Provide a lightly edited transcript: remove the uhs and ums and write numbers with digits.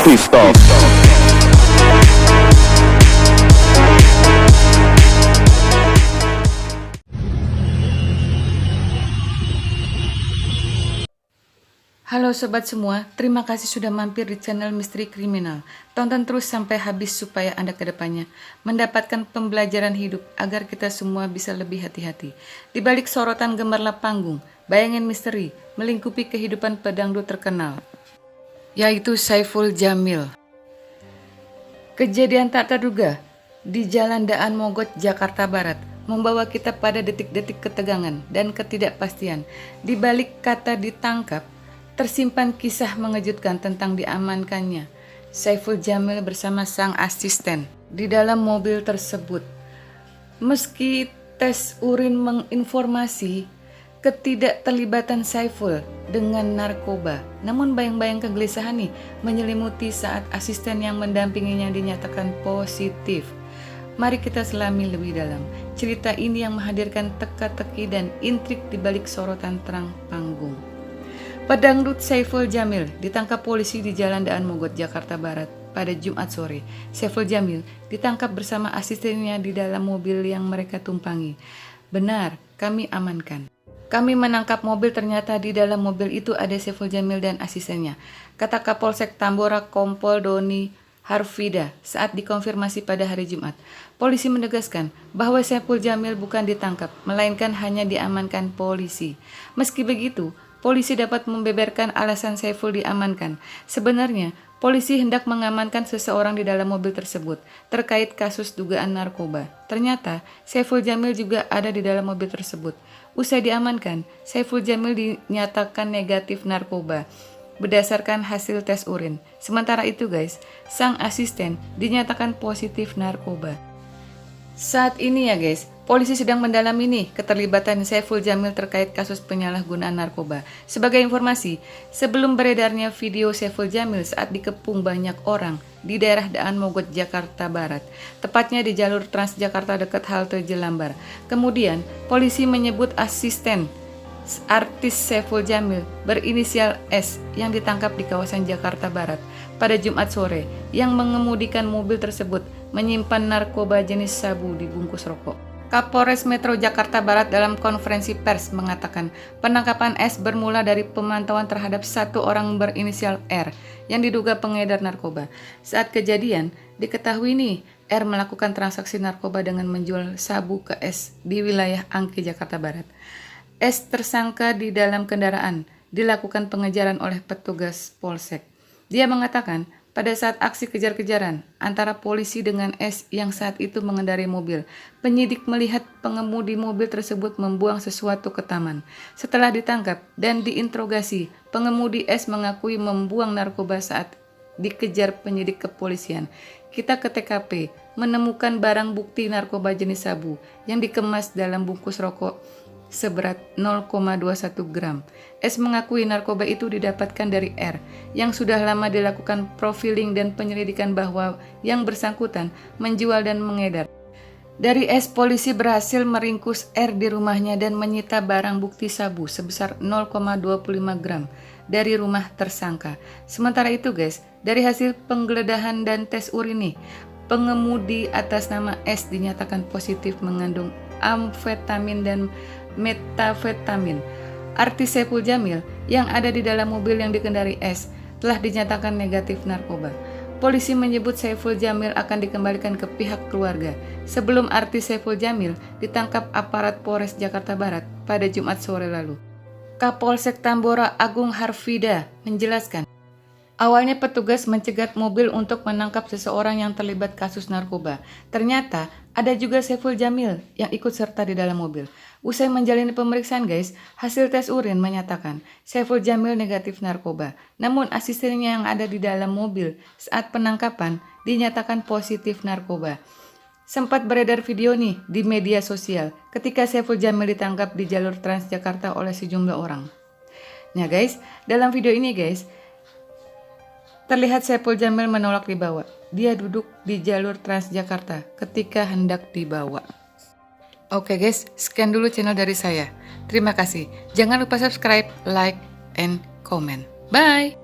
pissed off. Halo sobat semua, terima kasih sudah mampir di channel Misteri Kriminal. Tonton terus sampai habis supaya Anda kedepannya mendapatkan pembelajaran hidup agar kita semua bisa lebih hati-hati. Di balik sorotan gemerlap panggung, bayangan misteri melingkupi kehidupan pedangdut terkenal, yaitu Saiful Jamil. Kejadian tak terduga di Jalan Daan Mogot, Jakarta Barat membawa kita pada detik-detik ketegangan dan ketidakpastian. Di balik kata ditangkap, tersimpan kisah mengejutkan tentang diamankannya Saiful Jamil bersama sang asisten di dalam mobil tersebut. Meski tes urin menginformasi ketidakterlibatan Saiful dengan narkoba, namun bayang-bayang kegelisahan nih menyelimuti saat asisten yang mendampinginya dinyatakan positif. Mari kita selami lebih dalam cerita ini yang menghadirkan teka-teki dan intrik di balik sorotan terang panggung. Pedangdut Saiful Jamil ditangkap polisi di Jalan Daan Mogot, Jakarta Barat pada Jumat sore. Saiful Jamil ditangkap bersama asistennya di dalam mobil yang mereka tumpangi. Benar, kami amankan. Kami menangkap mobil, ternyata di dalam mobil itu ada Saiful Jamil dan asistennya, kata Kapolsek Tambora Kompol Doni Harfida saat dikonfirmasi pada hari Jumat. Polisi menegaskan bahwa Saiful Jamil bukan ditangkap, melainkan hanya diamankan polisi. Meski begitu, polisi dapat membeberkan alasan Saiful diamankan. Sebenarnya, polisi hendak mengamankan seseorang di dalam mobil tersebut terkait kasus dugaan narkoba. Ternyata, Saiful Jamil juga ada di dalam mobil tersebut. Usai diamankan, Saiful Jamil dinyatakan negatif narkoba berdasarkan hasil tes urin. Sementara itu guys, sang asisten dinyatakan positif narkoba. Saat ini ya guys, polisi sedang mendalami nih keterlibatan Saiful Jamil terkait kasus penyalahgunaan narkoba. Sebagai informasi, sebelum beredarnya video Saiful Jamil saat dikepung banyak orang di daerah Daan Mogot, Jakarta Barat, tepatnya di jalur Transjakarta dekat halte Jelambar. Kemudian, polisi menyebut asisten artis Saiful Jamil berinisial S yang ditangkap di kawasan Jakarta Barat pada Jumat sore yang mengemudikan mobil tersebut menyimpan narkoba jenis sabu di bungkus rokok. Kapolres Metro Jakarta Barat dalam konferensi pers mengatakan penangkapan S bermula dari pemantauan terhadap satu orang berinisial R yang diduga pengedar narkoba. Saat kejadian, diketahui nih R melakukan transaksi narkoba dengan menjual sabu ke S di wilayah Angke, Jakarta Barat. S tersangka di dalam kendaraan dilakukan pengejaran oleh petugas Polsek. Dia mengatakan pada saat aksi kejar-kejaran antara polisi dengan S yang saat itu mengendarai mobil, penyidik melihat pengemudi mobil tersebut membuang sesuatu ke taman. Setelah ditangkap dan diinterogasi, pengemudi S mengakui membuang narkoba saat dikejar penyidik kepolisian. Kita ke TKP, menemukan barang bukti narkoba jenis sabu yang dikemas dalam bungkus rokok seberat 0,21 gram. S mengakui narkoba itu didapatkan dari R yang sudah lama dilakukan profiling dan penyelidikan bahwa yang bersangkutan menjual dan mengedar. Dari S, polisi berhasil meringkus R di rumahnya dan menyita barang bukti sabu sebesar 0,25 gram dari rumah tersangka. Sementara itu guys, dari hasil penggeledahan dan tes urin nih, pengemudi atas nama S dinyatakan positif mengandung amfetamin dan metafetamin. Artis Saiful Jamil yang ada di dalam mobil yang dikendari S telah dinyatakan negatif narkoba. Polisi menyebut Saiful Jamil akan dikembalikan ke pihak keluarga sebelum artis Saiful Jamil ditangkap aparat Polres Jakarta Barat pada Jumat sore lalu. Kapolsek Tambora Agung Harfida menjelaskan, awalnya petugas mencegat mobil untuk menangkap seseorang yang terlibat kasus narkoba. Ternyata ada juga Saiful Jamil yang ikut serta di dalam mobil. Usai menjalani pemeriksaan guys, hasil tes urin menyatakan Saiful Jamil negatif narkoba. Namun asistennya yang ada di dalam mobil saat penangkapan dinyatakan positif narkoba. Sempat beredar video nih di media sosial ketika Saiful Jamil ditangkap di jalur Transjakarta oleh sejumlah orang. Nah guys, dalam video ini guys, terlihat Saiful Jamil menolak dibawa. Dia duduk di jalur Transjakarta ketika hendak dibawa. Oke guys, sekian dulu channel dari saya. Terima kasih. Jangan lupa subscribe, like, and comment. Bye!